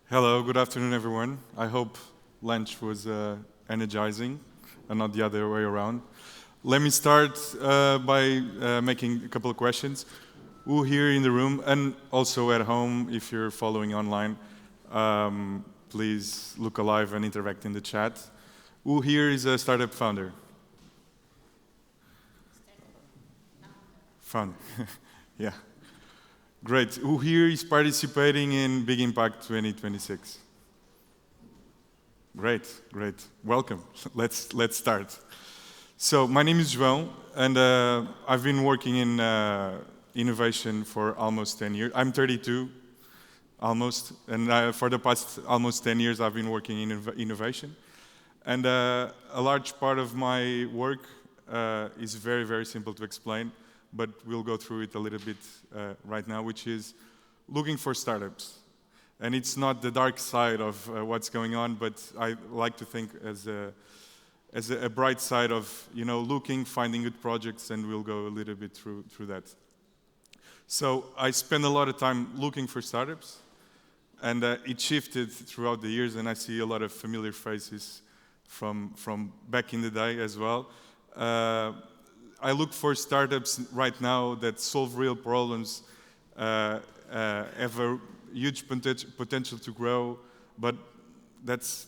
Hello, good afternoon, everyone. I hope lunch was energizing and not the other way around. Let me start by making a couple of questions. Who here in the room and also at home, if you're following online, please look alive and interact in the chat. Who here is a startup founder? Founder, yeah. Great. Who here is participating in Big Impact 2026? Great, great. Welcome. Let's start. So my name is João, and I've been working in innovation for almost 10 years. I'm 32, almost, and for the past almost 10 years I've been working in innovation. And a large part of my work is very, very simple to explain, but we'll go through it a little bit right now, which is looking for startups. And it's not the dark side of what's going on, but I like to think as a bright side of looking, finding good projects, and we'll go a little bit through that. So I spend a lot of time looking for startups, and it shifted throughout the years, and I see a lot of familiar faces from back in the day as well. I look for startups right now that solve real problems, have a huge potential to grow, but that's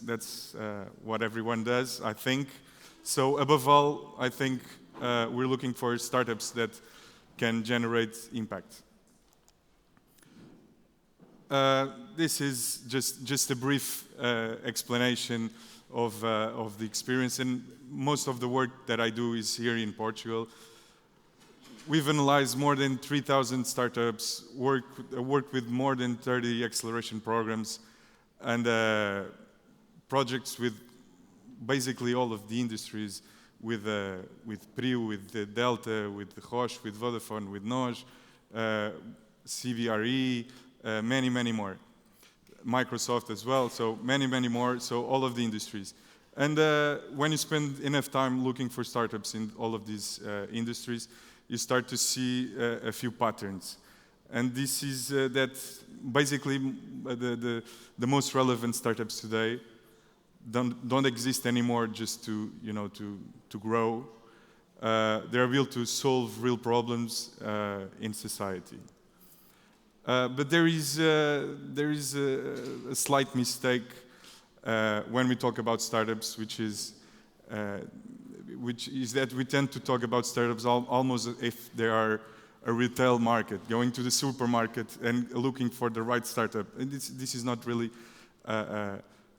what everyone does, I think. So above all, I think we're looking for startups that can generate impact. This is just a brief explanation of the experience, and most of the work that I do is here in Portugal. We've analyzed more than 3,000 startups, worked with more than 30 acceleration programs, and projects with basically all of the industries, with PRIO, with Delta, with Roche, with Vodafone, with NOS, CVRE, many more. Microsoft as well, so many more, so all of the industries. And when you spend enough time looking for startups in all of these industries, you start to see a few patterns. And this is that basically the most relevant startups today don't exist anymore just to grow. They're built to solve real problems in society. But there is a slight mistake when we talk about startups, which is that we tend to talk about startups almost as if they are a retail market, going to the supermarket and looking for the right startup. And this is not really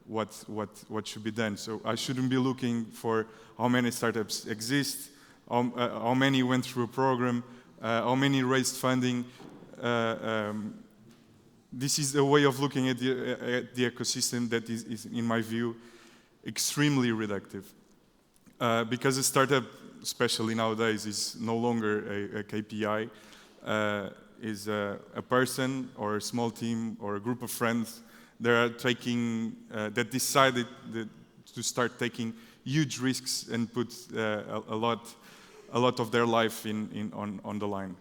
what should be done. So I shouldn't be looking for how many startups exist, how many went through a program, how many raised funding. This is a way of looking at the ecosystem that is, in my view, extremely reductive. Because a startup, especially nowadays, is no longer a KPI, is a person or a small team or a group of friends that decided to start taking huge risks and put a lot of their life on the line.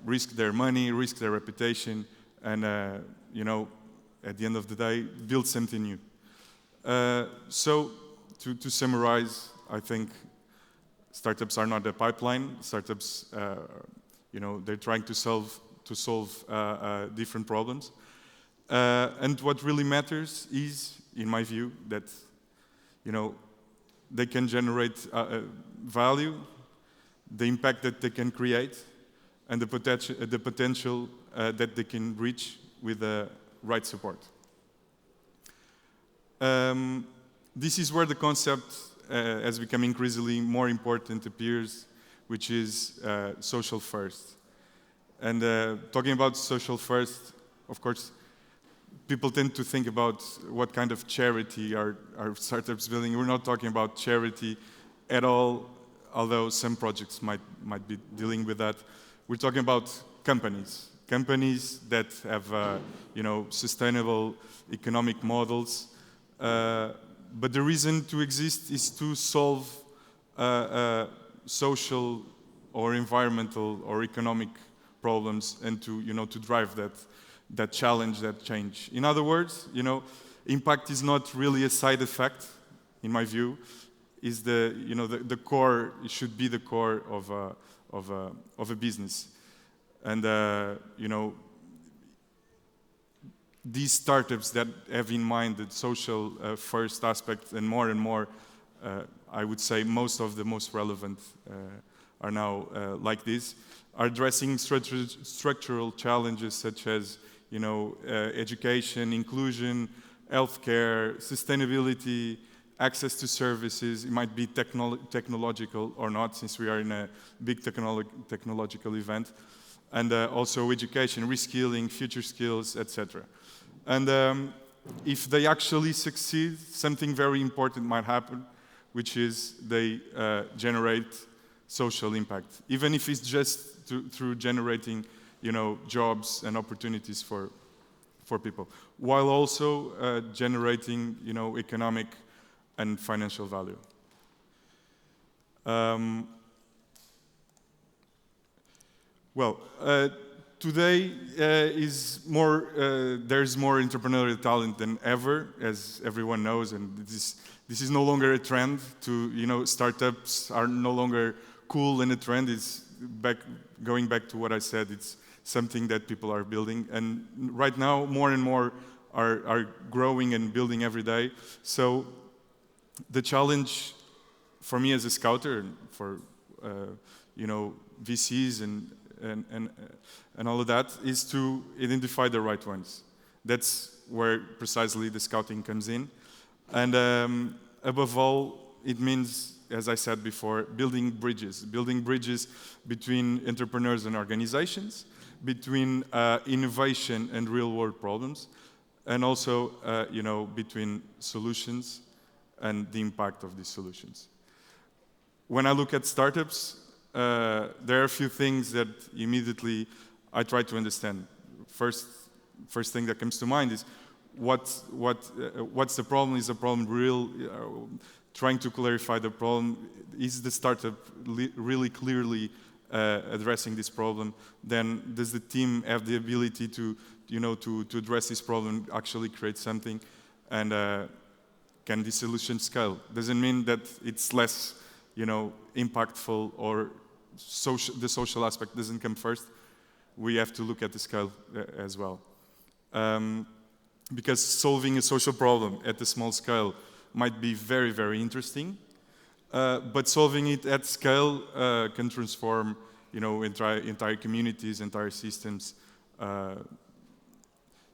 Risk their money, risk their reputation, and at the end of the day, build something new. So to summarize, I think startups are not a pipeline. Startups, they're trying to solve different problems. And what really matters is, in my view, that they can generate value, the impact that they can create, and the potential that they can reach with the right support. This is where the concept has become increasingly more important appears, which is social first. And talking about social first, of course, people tend to think about what kind of charity are startups building. We're not talking about charity at all, although some projects might be dealing with that. We're talking about companies that have sustainable economic models. But the reason to exist is to solve social or environmental or economic problems, and to drive that challenge, that change. In other words, impact is not really a side effect, in my view. Is the core? It should be the core of a business, and these startups that have in mind the social first aspect, and more, I would say most of the most relevant are now like this, are addressing structural challenges such as education, inclusion, healthcare, sustainability, access to services. It might be technological or not, since we are in a big technological event, and also education, reskilling, future skills, etc. And if they actually succeed, something very important might happen, which is they generate social impact, even if it's just through generating jobs and opportunities for people, while also generating economic and financial value. Today there's more entrepreneurial talent than ever, as everyone knows, and this is no longer a trend. Startups are no longer cool and a trend. It's going back to what I said. It's something that people are building, and right now more and more are growing and building every day. So the challenge for me as a scouter, and for VCs and all of that, is to identify the right ones. That's where precisely the scouting comes in, and above all, it means, as I said before, building bridges between entrepreneurs and organizations, between innovation and real-world problems, and also between solutions and the impact of these solutions. When I look at startups, there are a few things that immediately I try to understand. First thing that comes to mind is what's the problem? Is the problem real? Trying to clarify the problem. Is the startup really clearly addressing this problem? Then does the team have the ability to address this problem, actually create something? And can the solution scale? Doesn't mean that it's less impactful, or the social aspect doesn't come first. We have to look at the scale as well. Because solving a social problem at a small scale might be very, very interesting, but solving it at scale can transform entire communities, entire systems.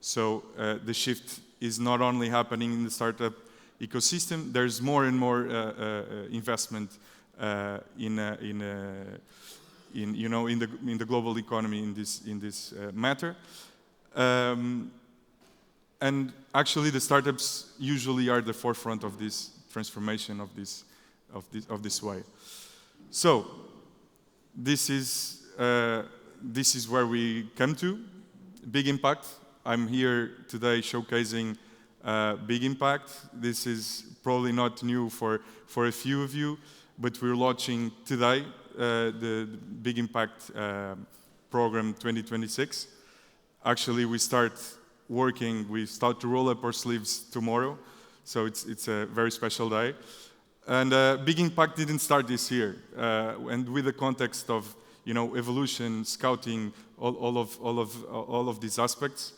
So the shift is not only happening in the startup ecosystem. There's more and more investment in the global economy in this matter, and actually the startups usually are the forefront of this transformation of this way. So this is where we come to big impact. I'm here today showcasing big impact. This is probably not new for a few of you, but we're launching today the Big Impact program 2026. Actually, we start to roll up our sleeves tomorrow, so it's a very special day. And Big Impact didn't start this year, and with the context of evolution, scouting, all of these aspects.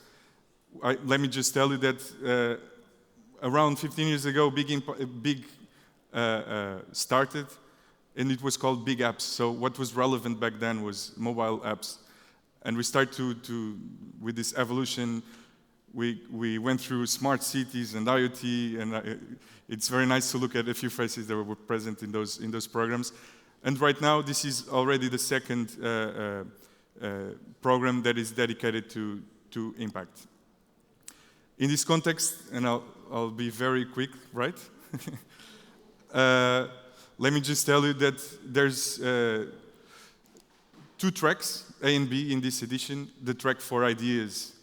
Let me just tell you that around 15 years ago, Big started, and it was called Big Apps. So what was relevant back then was mobile apps, and we start with this evolution. We went through smart cities and IoT, and it's very nice to look at a few faces that were present in those programs. And right now, this is already the second program that is dedicated to impact. In this context, and I'll be very quick, right? Let me just tell you that there's two tracks, A and B, in this edition: the track for ideas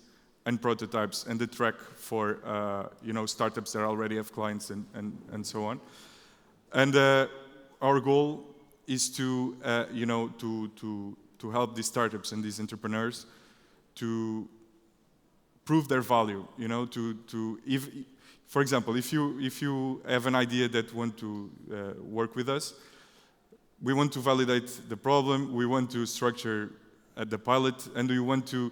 and prototypes, and the track for startups that already have clients and so on. And our goal is to, to help these startups and these entrepreneurs to prove their value. For example, if you have an idea that want to work with us, we want to validate the problem, we want to structure the pilot, and we want to,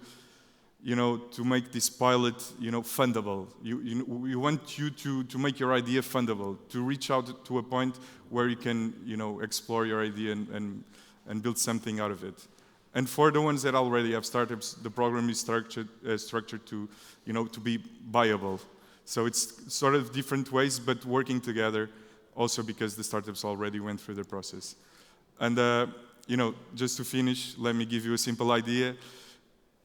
to make this pilot, fundable. We want you to make your idea fundable, to reach out to a point where you can, explore your idea and build something out of it. And for the ones that already have startups, the program is structured to, to be viable. So it's sort of different ways, but working together, also because the startups already went through the process. And just to finish, let me give you a simple idea.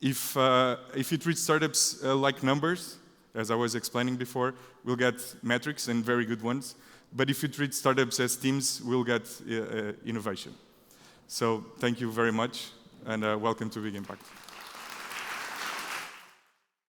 If you treat startups like numbers, as I was explaining before, we'll get metrics and very good ones. But if you treat startups as teams, we'll get innovation. So thank you very much, and welcome to Big Impact.